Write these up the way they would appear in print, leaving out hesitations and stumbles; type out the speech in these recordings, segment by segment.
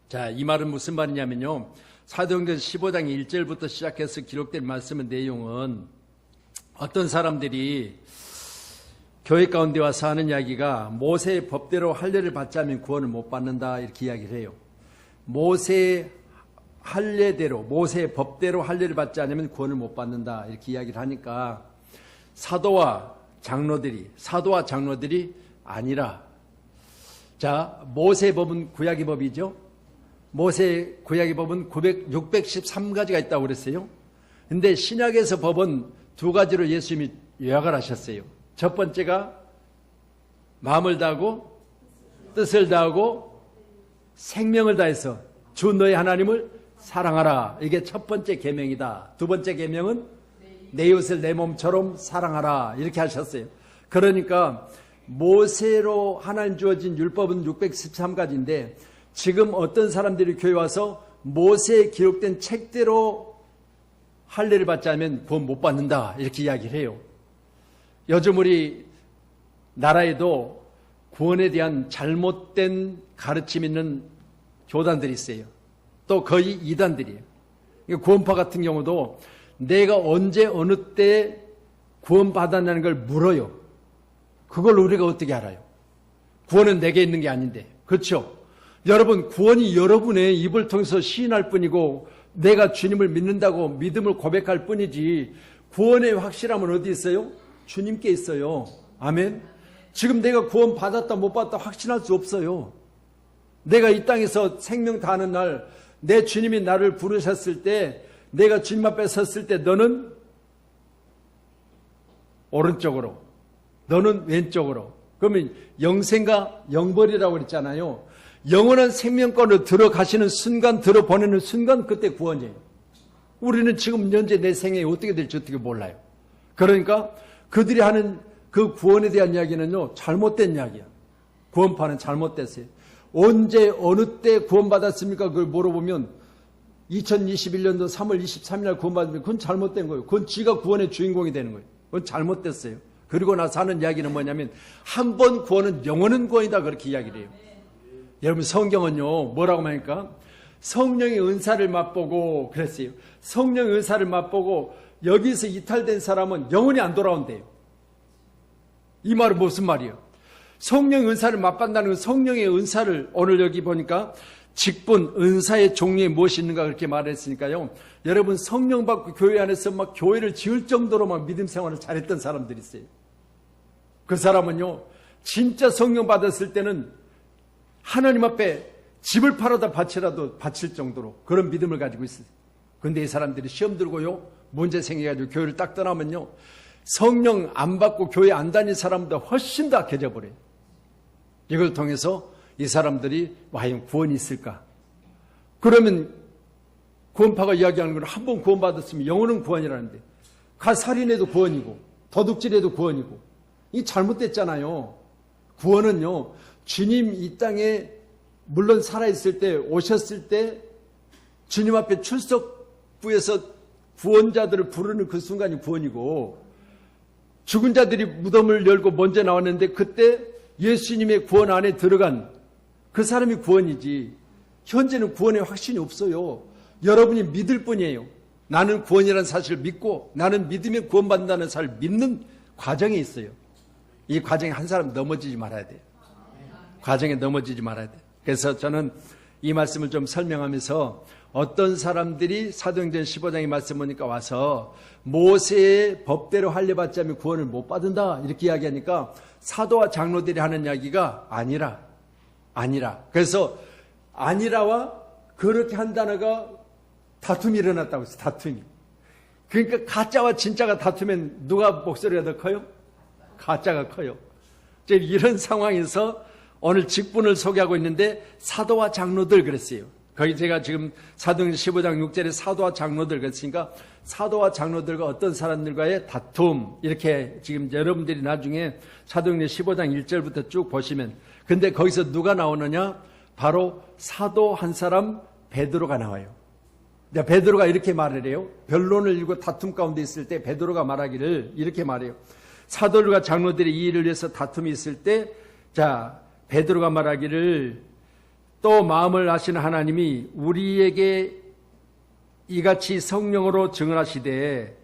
자, 이 말은 무슨 말이냐면요. 사도행전 15장 1절부터 시작해서 기록된 말씀의 내용은 어떤 사람들이 교회 가운데 와서 하는 이야기가 모세의 법대로 할례를 받지 않으면 구원을 못 받는다 이렇게 이야기를 해요. 모세의 할례대로, 모세의 법대로 할례를 받지 않으면 구원을 못 받는다 이렇게 이야기를 하니까 사도와 장로들이 아니라, 자, 모세의 법은 구약의 법이죠. 모세 구약의 법은 613가지가 있다고 그랬어요. 근데 신약에서 법은 두 가지로 예수님이 요약을 하셨어요. 첫 번째가 마음을 다하고 뜻을 다하고 생명을 다해서 주 너의 하나님을 사랑하라. 이게 첫 번째 계명이다. 두 번째 계명은 내 이웃을 내 몸처럼 사랑하라. 이렇게 하셨어요. 그러니까 모세로 하나님 주어진 율법은 613가지인데 지금 어떤 사람들이 교회 와서 모세에 기록된 책대로 할례를 받지 않으면 구원 못 받는다 이렇게 이야기를 해요. 요즘 우리 나라에도 구원에 대한 잘못된 가르침 있는 교단들이 있어요. 또 거의 이단들이에요. 구원파 같은 경우도 내가 언제 어느 때 구원 받았냐는 걸 물어요. 그걸 우리가 어떻게 알아요? 구원은 내게 있는 게 아닌데. 그렇죠? 여러분, 구원이 여러분의 입을 통해서 시인할 뿐이고 내가 주님을 믿는다고 믿음을 고백할 뿐이지 구원의 확실함은 어디 있어요? 주님께 있어요. 아멘. 지금 내가 구원 받았다 못 받았다 확신할 수 없어요. 내가 이 땅에서 생명 다하는 날 내 주님이 나를 부르셨을 때 내가 주님 앞에 섰을 때 너는 오른쪽으로 너는 왼쪽으로. 그러면 영생과 영벌이라고 그랬잖아요. 영원한 생명권으로 들어가시는 순간, 들어보내는 순간 그때 구원이에요. 우리는 지금 현재 내 생에 어떻게 될지 어떻게 몰라요. 그러니까 그들이 하는 그 구원에 대한 이야기는요, 잘못된 이야기야. 구원파는 잘못됐어요. 언제 어느 때 구원받았습니까? 그걸 물어보면 2021년도 3월 23일 날 구원받으면 그건 잘못된 거예요. 그건 지가 구원의 주인공이 되는 거예요. 그건 잘못됐어요. 그리고 나서 하는 이야기는 뭐냐면 한 번 구원은 영원한 구원이다 그렇게 이야기를 해요. 여러분 성경은요 뭐라고 말합니까? 성령의 은사를 맛보고 그랬어요. 성령의 은사를 맛보고 여기서 이탈된 사람은 영원히 안 돌아온대요. 이 말은 무슨 말이에요? 성령의 은사를 맛본다는 건 성령의 은사를 오늘 여기 보니까 직분, 은사의 종류에 무엇이 있는가 그렇게 말했으니까요. 여러분 성령 받고 교회 안에서 막 교회를 지을 정도로 막 믿음 생활을 잘했던 사람들이 있어요. 그 사람은요 진짜 성령 받았을 때는 하나님 앞에 집을 팔아다 바치라도 바칠 정도로 그런 믿음을 가지고 있어요. 그런데 이 사람들이 시험 들고요 문제 생겨가지고 교회를 딱 떠나면요 성령 안 받고 교회 안 다닌 사람보다 훨씬 더 악해져 버려요. 이걸 통해서 이 사람들이 과연 구원이 있을까? 그러면 구원파가 이야기하는 건 한 번 구원받았으면 영원한 구원이라는데 살인해도 구원이고 도둑질해도 구원이고 이 잘못됐잖아요. 구원은요 주님 이 땅에 물론 살아있을 때 오셨을 때 주님 앞에 출석부에서 구원자들을 부르는 그 순간이 구원이고 죽은 자들이 무덤을 열고 먼저 나왔는데 그때 예수님의 구원 안에 들어간 그 사람이 구원이지 현재는 구원의 확신이 없어요. 여러분이 믿을 뿐이에요. 나는 구원이라는 사실을 믿고 나는 믿으면 구원받는다는 사실을 믿는 과정에 있어요. 이 과정에 한 사람 넘어지지 말아야 돼요. 과정에 넘어지지 말아야 돼요. 그래서 저는 이 말씀을 좀 설명하면서 어떤 사람들이 사도행전 15장의 말씀 보니까 와서 모세의 법대로 할례 받지 않으면 구원을 못 받는다 이렇게 이야기하니까 사도와 장로들이 하는 이야기가 아니라 그래서 아니라와 그렇게 한 단어가 다툼이 일어났다고 했어요. 다툼이. 그러니까 가짜와 진짜가 다투면 누가 목소리가 더 커요? 가짜가 커요. 이런 상황에서 오늘 직분을 소개하고 있는데 사도와 장로들 그랬어요. 거기 제가 지금 사도행전 15장 6절에 사도와 장로들 그랬으니까 사도와 장로들과 어떤 사람들과의 다툼 이렇게 지금 여러분들이 나중에 사도행전 15장 1절부터 쭉 보시면 근데 거기서 누가 나오느냐? 바로 사도 한 사람 베드로가 나와요. 베드로가 이렇게 말을 해요. 변론을 일고 다툼 가운데 있을 때 베드로가 말하기를 이렇게 말해요. 사도들과 장로들이 이 일을 위해서 다툼이 있을 때 베드로가 말하기를 또 마음을 아시는 하나님이 우리에게 이같이 성령으로 증언하시되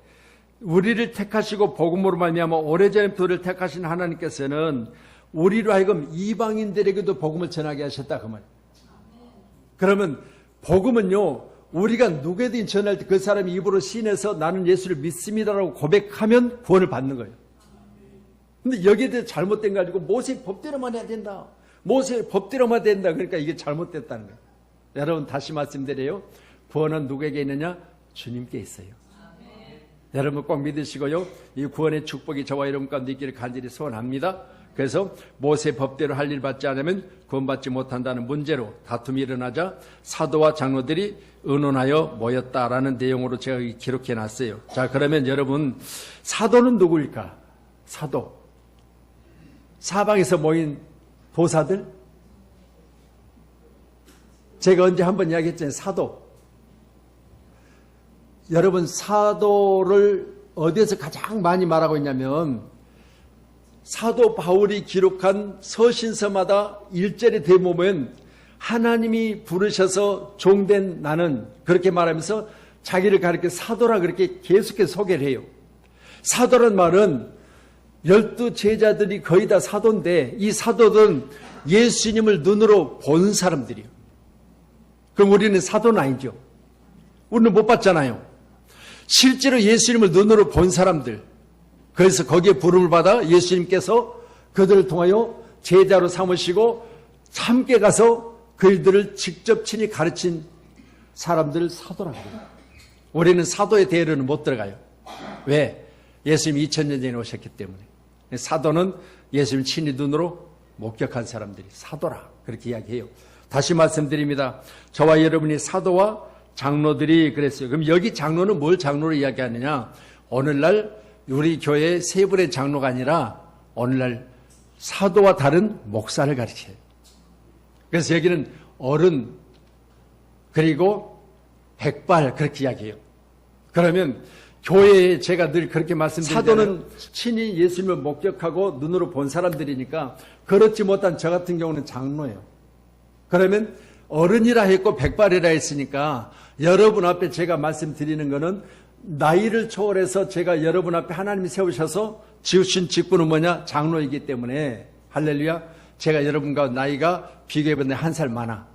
우리를 택하시고 복음으로 말미암아 오래전부터 우리를 택하신 하나님께서는 우리로 하여금 이방인들에게도 복음을 전하게 하셨다 그 말이에요. 그러면 복음은요, 우리가 누구에든 전할 때 그 사람이 입으로 시인해서 나는 예수를 믿습니다라고 고백하면 구원을 받는 거예요. 근데 여기에 대해서 잘못된 거 가지고 모세 법대로만 해야 된다. 모세 법대로만 된다. 그러니까 이게 잘못됐다는 거예요. 여러분 다시 말씀드려요. 구원은 누구에게 있느냐? 주님께 있어요. 여러분 꼭 믿으시고요. 이 구원의 축복이 저와 여러분 가운데 있기를 간절히 소원합니다. 그래서 모세 법대로 할 일 받지 않으면 구원받지 못한다는 문제로 다툼이 일어나자 사도와 장로들이 의논하여 모였다라는 내용으로 제가 기록해 놨어요. 자, 그러면 여러분 사도는 누구일까? 사도. 사방에서 모인 도사들? 제가 언제 한번 이야기했잖아요. 사도. 여러분 사도를 어디에서 가장 많이 말하고 있냐면 사도 바울이 기록한 서신서마다 1절에 대보면 하나님이 부르셔서 종된 나는 그렇게 말하면서 자기를 가리켜 사도라 그렇게 계속해서 소개를 해요. 사도란 말은 12 제자들이 거의 다 사도인데 이 사도들은 예수님을 눈으로 본 사람들이에요. 그럼 우리는 사도는 아니죠. 우리는 못 봤잖아요. 실제로 예수님을 눈으로 본 사람들, 그래서 거기에 부름을 받아 예수님께서 그들을 통하여 제자로 삼으시고 함께 가서 그들을 직접 친히 가르친 사람들을 사도라고 해요. 우리는 사도의 대열에는 못 들어가요. 왜? 예수님이 2000년 전에 오셨기 때문에. 사도는 예수님 친히 눈으로 목격한 사람들이 사도라 그렇게 이야기해요. 다시 말씀드립니다. 저와 여러분이 사도와 장로들이 그랬어요. 그럼 여기 장로는 뭘 장로로 이야기하느냐? 오늘날 우리 교회의 세 분의 장로가 아니라 오늘날 사도와 다른 목사를 가르쳐요. 그래서 여기는 어른 그리고 백발 그렇게 이야기해요. 그러면 교회에 제가 늘 그렇게 말씀드리잖아요. 사도는 친히 예수님을 목격하고 눈으로 본 사람들이니까 그렇지 못한 저 같은 경우는 장로예요. 그러면 어른이라 했고 백발이라 했으니까 여러분 앞에 제가 말씀드리는 거는 나이를 초월해서 제가 여러분 앞에 하나님이 세우셔서 지으신 직분은 뭐냐? 장로이기 때문에 할렐루야. 제가 여러분과 나이가 비교해보면 한 살 많아.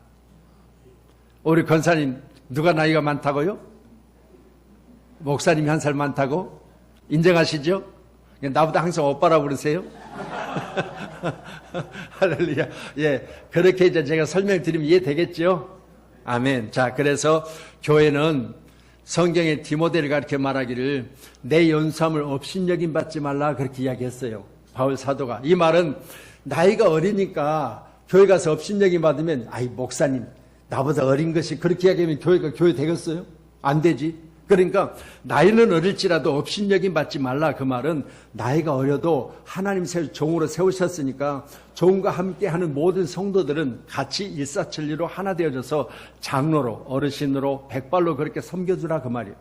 우리 권사님 누가 나이가 많다고요? 목사님이 한 살 많다고? 인정하시죠? 나보다 항상 오빠라고 그러세요? 할렐루야. 예, 그렇게 이제 제가 설명드리면 이해되겠죠? 아멘. 자, 그래서 교회는 성경의 디모데를 가르쳐 말하기를 내 연수함을 업신여김 받지 말라 그렇게 이야기했어요. 바울 사도가. 이 말은 나이가 어리니까 교회 가서 업신여김 받으면 아이 목사님 나보다 어린 것이 그렇게 이야기하면 교회가 교회 되겠어요? 안 되지. 그러니까 나이는 어릴지라도 업신여김 받지 말라. 그 말은 나이가 어려도 하나님 종으로 세우셨으니까 종과 함께하는 모든 성도들은 같이 일사천리로 하나 되어져서 장로로 어르신으로 백발로 그렇게 섬겨주라 그 말이에요.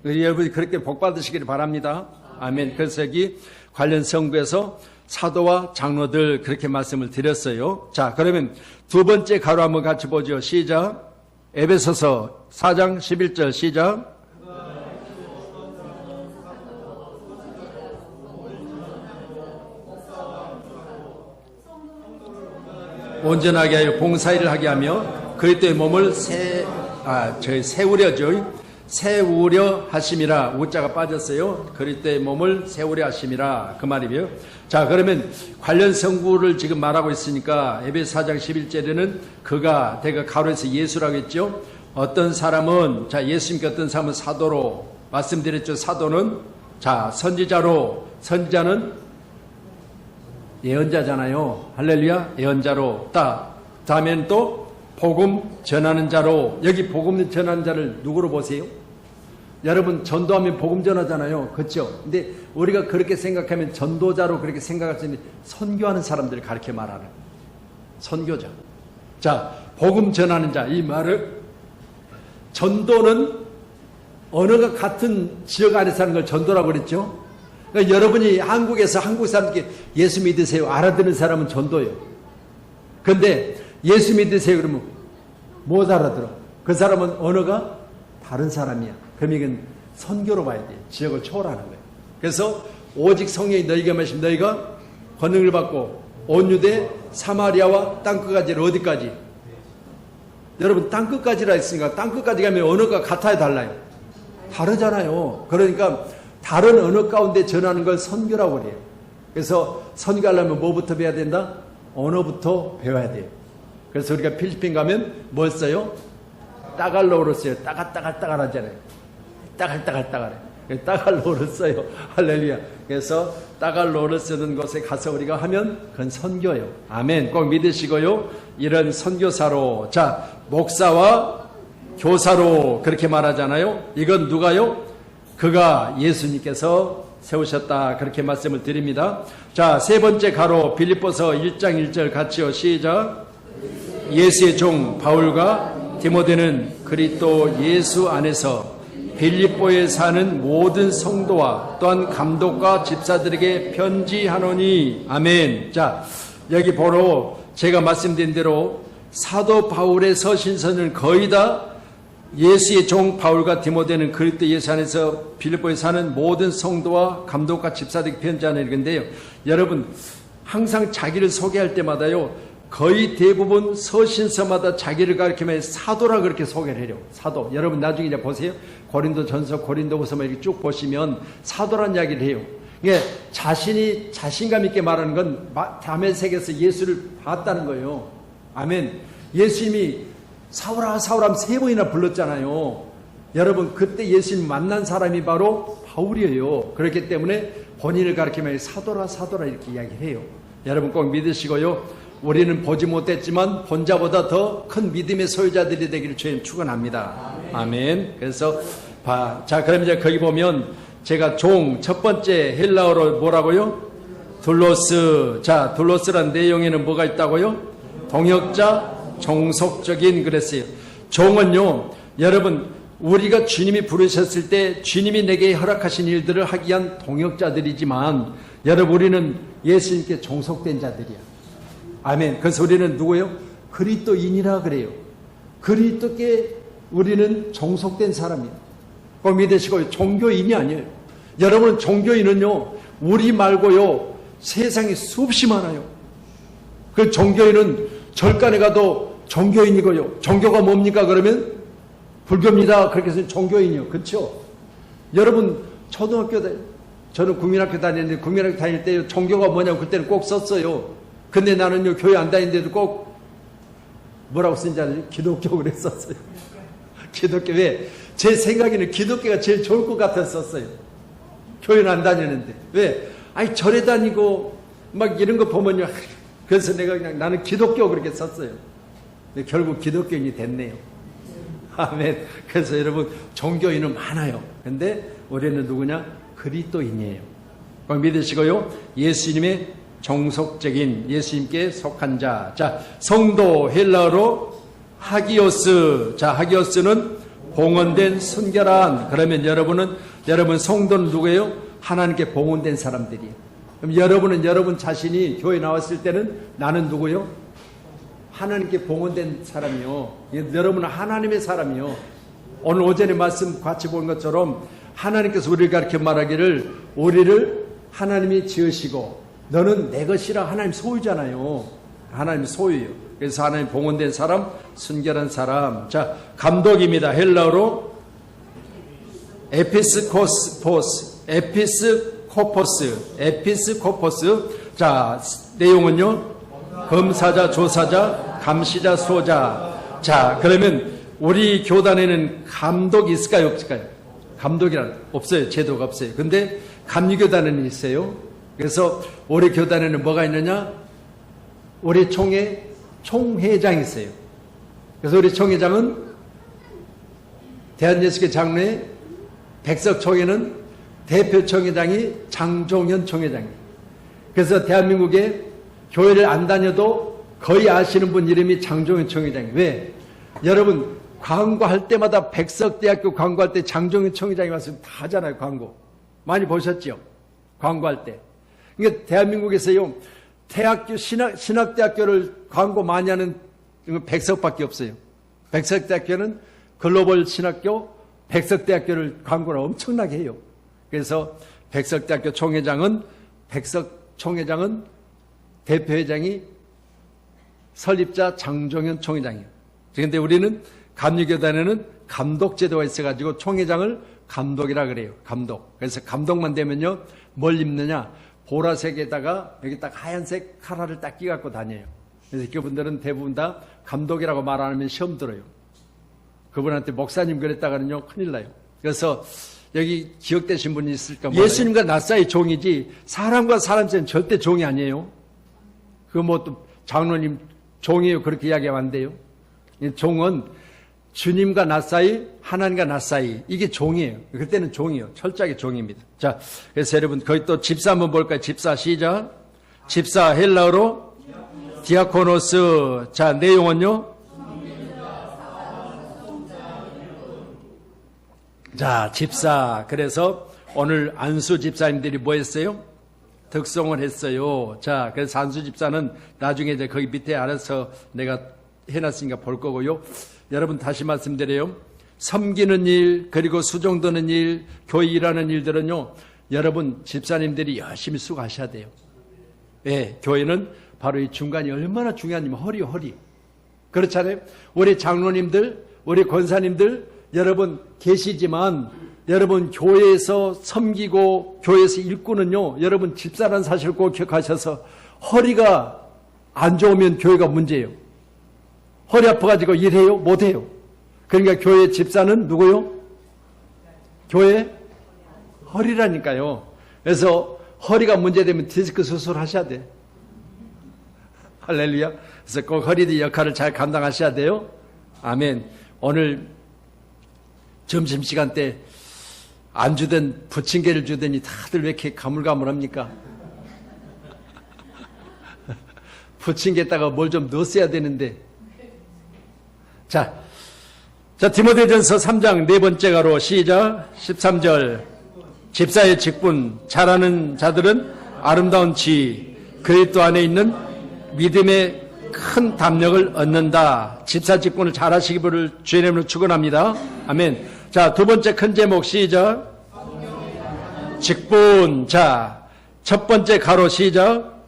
여러분이 그렇게 복 받으시기를 바랍니다. 아멘. 그래서 여기 관련 성구에서 사도와 장로들 그렇게 말씀을 드렸어요. 자, 그러면 두 번째 가로 한번 같이 보죠. 시작. 에베소서 4장 11절 시작. 온전하게 하여 봉사일을 하게 하며 그리스도의 몸을 세우려 하심이라. 우자가 빠졌어요. 그리스도의 몸을 세우려 하심이라 그 말이에요. 자, 그러면 관련 성구를 지금 말하고 있으니까 에베소 4장 11절에는 그가 내가 가로에서 예수라고 했죠. 어떤 사람은 자 예수님께 어떤 사람은 사도로 말씀드렸죠. 사도는 자 선지자로, 선지자는 예언자잖아요. 할렐루야. 예언자로 다음에는 또 복음 전하는 자로. 여기 복음 전하는 자를 누구로 보세요? 여러분 전도하면 복음 전하잖아요. 그렇죠? 근데 우리가 그렇게 생각하면 전도자로 그렇게 생각할 수 있는 선교하는 사람들을 가르쳐 말하는 선교자. 자, 복음 전하는 자. 이 말을 전도는 언어가 같은 지역 안에 사는 걸 전도라고 그랬죠. 그러니까 여러분이 한국에서 한국 사람들께 예수 믿으세요 알아듣는 사람은 전도예요. 그런데 예수 믿으세요. 그러면 못 알아들어. 그 사람은 언어가 다른 사람이야. 그럼 이건 선교로 봐야 돼. 지역을 초월하는 거예요. 그래서 오직 성령이 너희가 마시면 너희가 권능을 받고 온 유대 사마리아와 땅끝까지를 어디까지? 여러분 땅끝까지라 했으니까 땅끝까지 가면 언어가 같아요, 달라요? 다르잖아요. 그러니까 다른 언어 가운데 전하는 걸 선교라고 그래요. 그래서 선교하려면 뭐부터 배워야 된다? 언어부터 배워야 돼요. 그래서 우리가 필리핀 가면 뭐 써요? 따갈로우로 써요. 따갈 하잖아요. 따갈. 따갈로우를 써요. 할렐루야. 그래서 따갈로우를 쓰는 곳에 가서 우리가 하면 그건 선교예요. 아멘. 꼭 믿으시고요. 이런 선교사로, 자, 목사와 교사로 그렇게 말하잖아요. 이건 누가요? 그가 예수님께서 세우셨다. 그렇게 말씀을 드립니다. 자, 세 번째 가로 빌립보서 1장 1절 같이요. 시작. 예수의 종 바울과 디모데는 그리스도 예수 안에서 빌립보에 사는 모든 성도와 또한 감독과 집사들에게 편지하노니. 아멘. 자, 여기 보러 제가 말씀드린 대로 사도 바울의 서신서는 거의 다 예수의 종 바울과 디모데는 그리스도 예수 안에서 빌립보에 사는 모든 성도와 감독과 집사들에게 편지하는 건데요. 여러분 항상 자기를 소개할 때마다요, 거의 대부분 서신서마다 자기를 가리키면 사도라 그렇게 소개를 해요. 사도. 여러분 나중에 이제 보세요. 고린도전서, 고린도후서 이렇게 쭉 보시면 사도란 이야기를 해요. 이게 자신이 자신감 있게 말하는 건 다메섹에서 예수를 봤다는 거예요. 아멘. 예수님이 사울아 사울아 세 번이나 불렀잖아요. 여러분 그때 예수님 만난 사람이 바로 바울이에요. 그렇기 때문에 본인을 가리키면 사도라 이렇게 이야기를 해요. 여러분 꼭 믿으시고요. 우리는 보지 못했지만 본 자보다 더 큰 믿음의 소유자들이 되기를 주님 축원합니다. 아멘. 그래서 자, 그럼 이제 거기 보면 제가 종 첫 번째 헬라어로 뭐라고요? 둘로스. 자, 둘로스란 내용에는 뭐가 있다고요? 동역자, 종속적인 그랬어요. 종은요, 여러분 우리가 주님이 부르셨을 때 주님이 내게 허락하신 일들을 하기 위한 동역자들이지만 여러분 우리는 예수님께 종속된 자들이야. 아멘. 그래서 우리는 누구예요? 그리스도인이라 그래요. 그리스도께 우리는 종속된 사람이에요. 꼭 믿으시고 종교인이 아니에요. 여러분 종교인은요 우리 말고요 세상에 수없이 많아요. 그 종교인은 절간에 가도 종교인이고요. 종교가 뭡니까 그러면? 불교입니다. 그렇게 해서 종교인이요. 그렇죠? 여러분 초등학교 저는 국민학교 다녔는데 국민학교 다닐 때 종교가 뭐냐고 그때는 꼭 썼어요. 근데 나는요 교회 안 다니는데도 꼭 뭐라고 쓴지 알아요? 기독교 그랬었어요. 기독교. 왜? 제 생각에는 기독교가 제일 좋을 것 같았었어요. 교회는 안 다니는데. 왜? 아니 절에 다니고 막 이런 거 보면요. 그래서 내가 그냥 나는 기독교 그렇게 썼어요. 근데 결국 기독교인이 됐네요. 아멘. 그래서 여러분 종교인은 많아요. 근데 우리는 누구냐? 그리스도인이에요. 믿으시고요. 예수님의 종속적인 예수님께 속한 자. 자, 성도 헬라어로 하기오스. 자, 하기오스는 봉헌된 순결한. 그러면 여러분 성도는 누구예요? 하나님께 봉헌된 사람들이에요. 그럼 여러분은 여러분 자신이 교회 나왔을 때는 나는 누구요? 하나님께 봉헌된 사람이요. 여러분은 하나님의 사람이요. 오늘 오전에 말씀 같이 본 것처럼 하나님께서 우리를 가르쳐 말하기를 우리를 하나님이 지으시고 너는 내 것이라. 하나님 소유잖아요. 하나님 소유예요. 그래서 하나님 봉헌된 사람, 순결한 사람. 자, 감독입니다. 헬라어로 에피스코포스. 자, 내용은요. 검사자, 조사자, 감시자, 수호자. 자, 그러면 우리 교단에는 감독이 있을까요? 없을까요? 감독이란 없어요. 제도가 없어요. 근데 감리교단에는 있어요. 그래서 우리 교단에는 뭐가 있느냐? 우리 총회장이 있어요. 그래서 우리 총회장은 대한예수교 장로회 백석총회는 대표 총회장이 장종현 총회장이에요. 그래서 대한민국에 교회를 안 다녀도 거의 아시는 분 이름이 장종현 총회장이에요. 왜? 여러분 광고할 때마다 백석대학교 광고할 때 장종현 총회장이 와서 다 하잖아요. 광고 많이 보셨죠? 광고할 때. 그러니까 대한민국에서요 대학교 신학대학교를 광고 많이 하는 이건 백석밖에 없어요. 백석대학교는 글로벌 신학교 백석대학교를 광고를 엄청나게 해요. 그래서 백석대학교 총회장은 대표회장이 설립자 장종현 총회장이에요. 그런데 우리는 감리교단에는 감독제도가 있어가지고 총회장을 감독이라 그래요. 감독. 그래서 감독만 되면요, 뭘 입느냐? 보라색에다가 여기 딱 하얀색 카라를 딱 끼갖고 다녀요. 그래서 그분들은 대부분 다 감독이라고 말 안 하면 시험 들어요. 그분한테 목사님 그랬다가는요, 큰일 나요. 그래서 여기 기억되신 분이 있을까 몰라요. 예수님과 나 사이 종이지 사람과 사람 사이는 절대 종이 아니에요. 그 뭐 또 장로님 종이에요 그렇게 이야기하면 안 돼요. 종은 주님과 나 사이, 하나님과 나 사이, 이게 종이에요. 그때는 종이에요. 철저하게 종입니다. 자, 그래서 여러분 거기 또 집사 한번 볼까요? 집사 시작. 집사 헬라어로 디아코노스. 자, 내용은요. 자, 집사. 그래서 오늘 안수 집사님들이 뭐 했어요? 득송을 했어요. 자, 그래서 안수 집사는 나중에 이제 거기 밑에 알아서 내가 해놨으니까 볼 거고요. 여러분 다시 말씀드려요. 섬기는 일, 그리고 수종드는 일, 교회 일하는 일들은요, 여러분 집사님들이 열심히 수고하셔야 돼요. 예, 교회는 바로 이 중간이 얼마나 중요하냐면 허리. 그렇잖아요. 우리 장로님들, 우리 권사님들, 여러분 계시지만 여러분 교회에서 섬기고 교회에서 일꾼은요, 여러분 집사라는 사실을 꼭 기억하셔서 허리가 안 좋으면 교회가 문제예요. 허리 아파가지고 일해요? 못해요. 그러니까 교회 집사는 누구요? 교회 허리라니까요. 그래서 허리가 문제되면 디스크 수술하셔야 돼. 할렐루야. 그래서 꼭 허리 역할을 잘 감당하셔야 돼요. 아멘. 오늘 점심시간 때 안 주던 부침개를 주더니 다들 왜 이렇게 가물가물합니까? 부침개에다가 뭘 좀 넣었어야 되는데. 자, 디모데전서 3장 네 번째 가로 시작. 13절. 집사의 직분 잘하는 자들은 아름다운 지 그리스도 안에 있는 믿음의 큰 담력을 얻는다. 집사 직분을 잘하시기를 주의 이름으로 축원합니다. 아멘. 자, 두 번째 큰 제목 시작. 직분. 자, 첫 번째 가로 시작.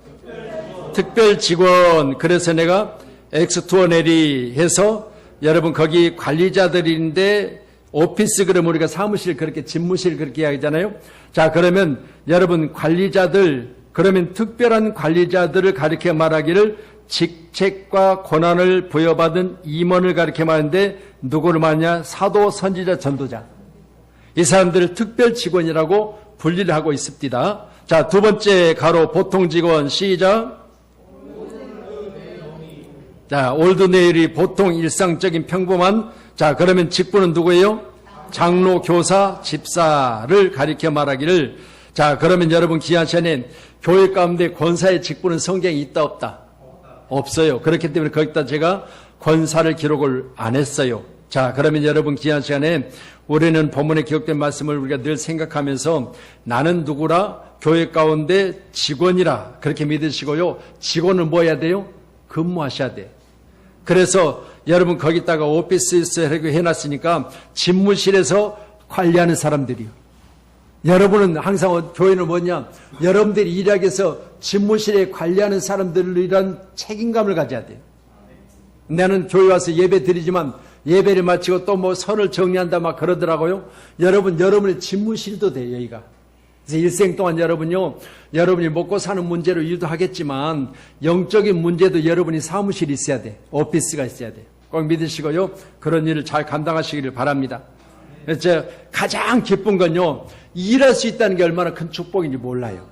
특별 직원. 그래서 내가 엑스투어네리 해서 여러분 거기 관리자들인데 오피스 그러면 우리가 사무실 그렇게 집무실 그렇게 이야기하잖아요. 자, 그러면 여러분 관리자들, 그러면 특별한 관리자들을 가리켜 말하기를 직책과 권한을 부여받은 임원을 가리켜 말하는데 누구를 말하냐? 사도, 선지자, 전도자. 이 사람들을 특별 직원이라고 분리를 하고 있습니다. 자, 두 번째 가로 보통 직원 시작. 자, 올드네일이 보통 일상적인 평범한. 자, 그러면 직분은 누구예요? 장로, 교사, 집사를 가리켜 말하기를. 자, 그러면 여러분 귀한 시간에 교회 가운데 권사의 직분은 성경에 있다 없다? 없어요. 그렇기 때문에 거기다 제가 권사를 기록을 안 했어요. 자, 그러면 여러분 귀한 시간에 우리는 본문에 기록된 말씀을 우리가 늘 생각하면서 나는 누구라? 교회 가운데 직원이라 그렇게 믿으시고요. 직원은 뭐 해야 돼요? 근무하셔야 돼. 그래서 여러분 거기다가 오피스 해놨으니까 집무실에서 관리하는 사람들이요. 여러분은 항상 교회는 뭐냐? 여러분들이 일하기 위해서 집무실에 관리하는 사람들이란 책임감을 가져야 돼요. 나는 교회 와서 예배 드리지만 예배를 마치고 또 뭐 선을 정리한다 막 그러더라고요. 여러분의 집무실도 돼요, 여기가. 그래서 일생 동안 여러분이 먹고 사는 문제로 일도 하겠지만 영적인 문제도 여러분이 사무실이 있어야 돼. 오피스가 있어야 돼. 꼭 믿으시고요. 그런 일을 잘 감당하시기를 바랍니다. 그래서 가장 기쁜 건요, 일할 수 있다는 게 얼마나 큰 축복인지 몰라요.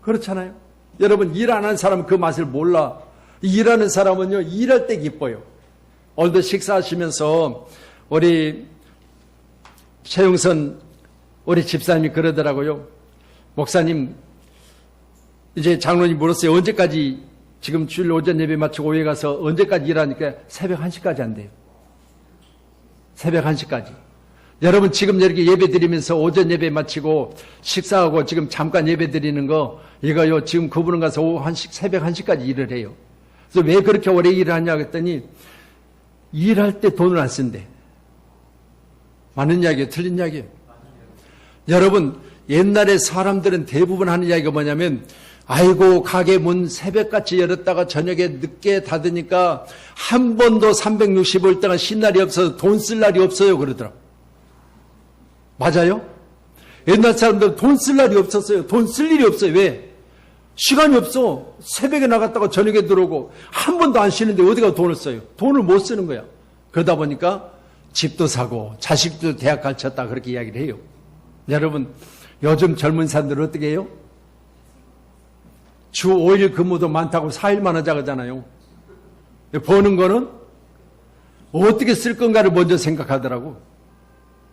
그렇잖아요. 여러분 일 안 하는 사람은 그 맛을 몰라. 일하는 사람은요, 일할 때 기뻐요. 오늘도 식사하시면서 우리 최용선 우리 집사님이 그러더라고요. 목사님, 이제 장로님 물었어요. 언제까지, 지금 주일 오전 예배 마치고 오후에 가서 언제까지 일하니까 새벽 1시까지 안 돼요. 새벽 1시까지. 여러분 지금 이렇게 예배 드리면서 오전 예배 마치고 식사하고 지금 잠깐 예배 드리는 거, 이거요, 지금 그분은 가서 새벽 1시까지 일을 해요. 그래서 왜 그렇게 오래 일을 하냐 그랬더니 일할 때 돈을 안 쓴대. 맞는 이야기예요? 틀린 이야기예요? 여러분, 옛날에 사람들은 대부분 하는 이야기가 뭐냐면 아이고 가게 문 새벽같이 열었다가 저녁에 늦게 닫으니까 한 번도 365일 동안 쉰 날이 없어서 돈 쓸 날이 없어요 그러더라고. 맞아요? 옛날 사람들은 돈 쓸 날이 없었어요. 돈 쓸 일이 없어요. 왜? 시간이 없어. 새벽에 나갔다가 저녁에 들어오고 한 번도 안 쉬는데 어디가 돈을 써요? 돈을 못 쓰는 거야. 그러다 보니까 집도 사고 자식도 대학 가르쳤다 그렇게 이야기를 해요. 여러분, 요즘 젊은 사람들은 어떻게 해요? 주 5일 근무도 많다고 4일만 하자 그러잖아요. 버는 거는 어떻게 쓸 건가를 먼저 생각하더라고.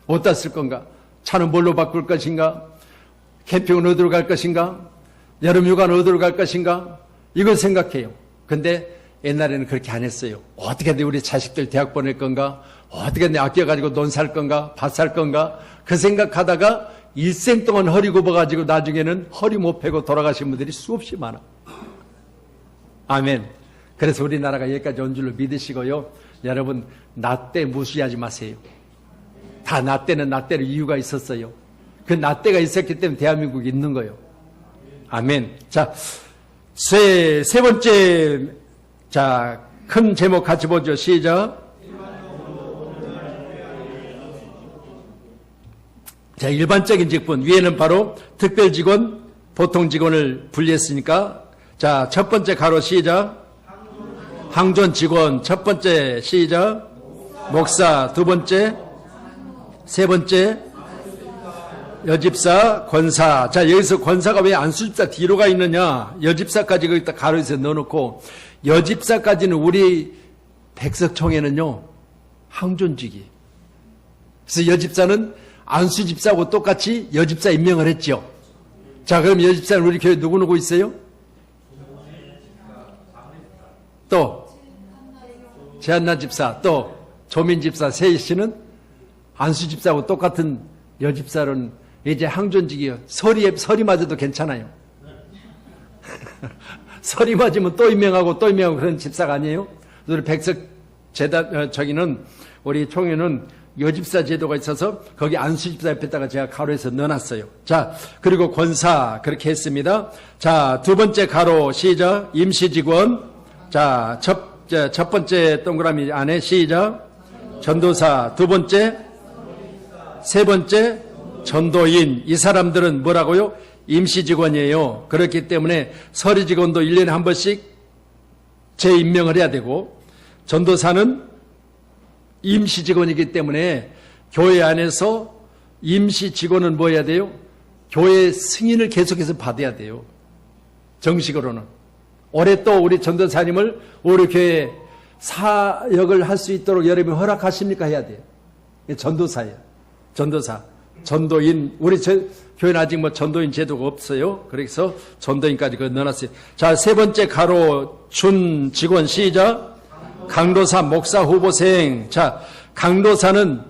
어디다 쓸 건가? 차는 뭘로 바꿀 것인가? 캠핑은 어디로 갈 것인가? 여름휴가는 어디로 갈 것인가? 이걸 생각해요. 근데 옛날에는 그렇게 안 했어요. 어떻게 내 우리 자식들 대학 보낼 건가? 어떻게 내 아껴가지고 논 살 건가? 밭 살 건가? 그 생각하다가 일생 동안 허리 굽어가지고 나중에는 허리 못 펴고 돌아가신 분들이 수없이 많아. 아멘. 그래서 우리나라가 여기까지 온 줄로 믿으시고요. 여러분, 나 때 무시하지 마세요. 다 나 때는 나 때로 이유가 있었어요. 그 나 때가 있었기 때문에 대한민국이 있는 거예요. 아멘. 자, 세 번째, 자, 큰 제목 같이 보죠. 시작. 자, 일반적인 직분. 위에는 바로 특별 직원, 보통 직원을 분리했으니까. 자, 첫 번째 가로 시작. 항존 직원. 첫 번째 시작. 목사. 두 번째. 세 번째. 여집사, 권사. 자, 여기서 권사가 왜 안수집사 뒤로 가 있느냐? 여집사까지 거기다 가로에서 넣어놓고, 여집사까지는 우리 백석총회는요, 항존직이. 그래서 여집사는 안수집사하고 똑같이 여집사 임명을 했죠. 자, 그럼 여집사는 우리 교회 누구누구 있어요? 또, 제한나 집사, 또, 조민 집사, 세희 씨는 안수집사하고 똑같은 여집사로는 이제 항존직이요. 설이 맞아도 괜찮아요. 설이 맞으면 또 임명하고 또 임명하고 그런 집사가 아니에요. 우리 백석 저기는 우리 총회는 여집사 제도가 있어서 거기 안수집사 옆에다가 제가 가로에서 넣어놨어요. 자, 그리고 권사 그렇게 했습니다. 자, 두 번째 가로 시작. 임시직원. 자, 첫 번째 동그라미 안에 시작. 전도사. 두 번째, 세 번째 전도인. 이 사람들은 뭐라고요? 임시직원이에요. 그렇기 때문에 서리직원도 1년에 한 번씩 재임명을 해야 되고, 전도사는 임시직원이기 때문에 교회 안에서 임시직원은 뭐 해야 돼요? 교회 승인을 계속해서 받아야 돼요. 정식으로는. 올해 또 우리 전도사님을 우리 교회 사역을 할 수 있도록 여러분이 허락하십니까? 해야 돼요. 전도사예요. 전도사. 전도인. 우리 교회는 아직 뭐 전도인 제도가 없어요. 그래서 전도인까지 넣어놨어요. 자, 세 번째 가로 준 직원 시작. 강도사, 목사, 후보생. 자, 강도사는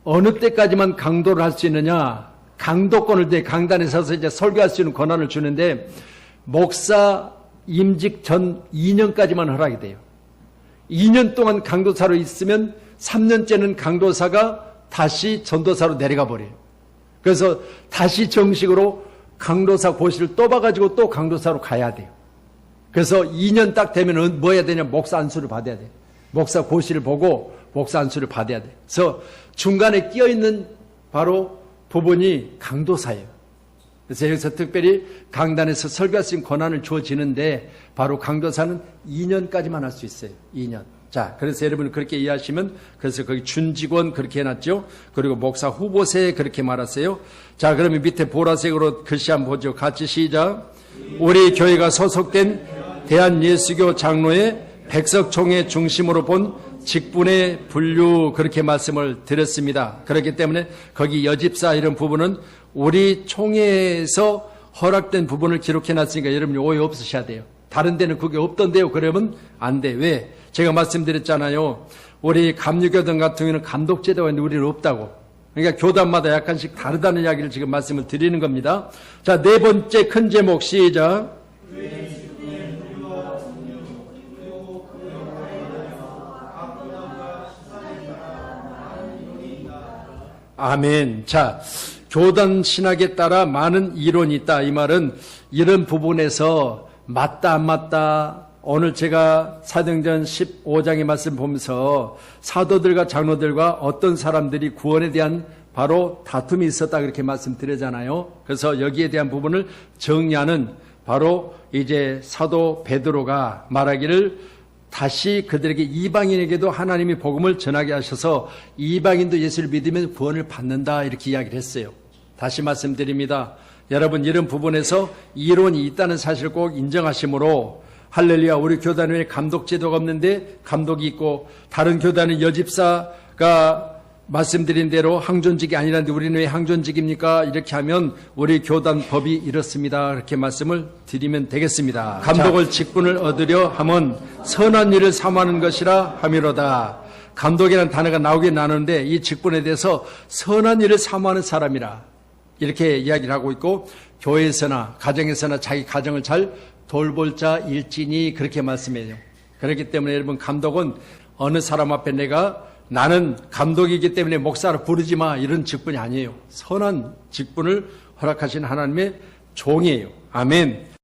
어느 때까지만 강도를 할 수 있느냐? 강도권을 대 강단에 서서 이제 설교할 수 있는 권한을 주는데, 목사 임직 전 2년까지만 허락이 돼요. 2년 동안 강도사로 있으면 3년째는 강도사가 다시 전도사로 내려가 버려요. 그래서 다시 정식으로 강도사 고시를 또 봐가지고 또 강도사로 가야 돼요. 그래서 2년 딱 되면 뭐 해야 되냐? 목사 안수를 받아야 돼요. 목사 고시를 보고 목사 안수를 받아야 돼요. 그래서 중간에 끼어있는 바로 부분이 강도사예요. 그래서 여기서 특별히 강단에서 설교할 수 있는 권한을 주어지는데, 바로 강도사는 2년까지만 할 수 있어요. 2년. 자, 그래서 여러분 그렇게 이해하시면, 그래서 거기 준직원 그렇게 해놨죠. 그리고 목사 후보세 그렇게 말하세요. 자, 그러면 밑에 보라색으로 글씨 한번 보죠. 같이 시작. 우리 교회가 소속된 대한예수교 장로의 백석총회 중심으로 본 직분의 분류 그렇게 말씀을 드렸습니다. 그렇기 때문에 거기 여집사 이런 부분은 우리 총회에서 허락된 부분을 기록해놨으니까 여러분이 오해 없으셔야 돼요. 다른 데는 그게 없던데요. 그러면 안 돼. 왜? 제가 말씀드렸잖아요. 우리 감리교단 같은 경우는 감독제도가 있는데 우리는 없다고. 그러니까 교단마다 약간씩 다르다는 이야기를 지금 말씀을 드리는 겁니다. 자, 네 번째 큰 제목 시작. 아멘. 자, 교단 신학에 따라 많은 이론이 있다. 이 말은 이런 부분에서 맞다 안 맞다. 오늘 제가 사도행전 15장의 말씀 보면서 사도들과 장로들과 어떤 사람들이 구원에 대한 바로 다툼이 있었다 그렇게 말씀드리잖아요. 그래서 여기에 대한 부분을 정리하는 바로 이제 사도 베드로가 말하기를 다시 그들에게 이방인에게도 하나님이 복음을 전하게 하셔서 이방인도 예수를 믿으면 구원을 받는다 이렇게 이야기를 했어요. 다시 말씀드립니다. 여러분 이런 부분에서 이론이 있다는 사실을 꼭 인정하시므로 할렐루야, 우리 교단에 감독 제도가 없는데 감독이 있고 다른 교단은 여집사가 말씀드린 대로 항존직이 아니라는데 우리는 왜 항존직입니까? 이렇게 하면 우리 교단 법이 이렇습니다. 이렇게 말씀을 드리면 되겠습니다. 감독을 직분을 얻으려 함은 선한 일을 삼하는 것이라 함이로다. 감독이라는 단어가 나오긴 나누는데 이 직분에 대해서 선한 일을 삼하는 사람이라 이렇게 이야기를 하고 있고, 교회에서나 가정에서나 자기 가정을 잘 돌볼 자 일진이 그렇게 말씀해요. 그렇기 때문에 여러분 감독은 어느 사람 앞에 내가 나는 감독이기 때문에 목사로 부르지 마 이런 직분이 아니에요. 선한 직분을 허락하신 하나님의 종이에요. 아멘.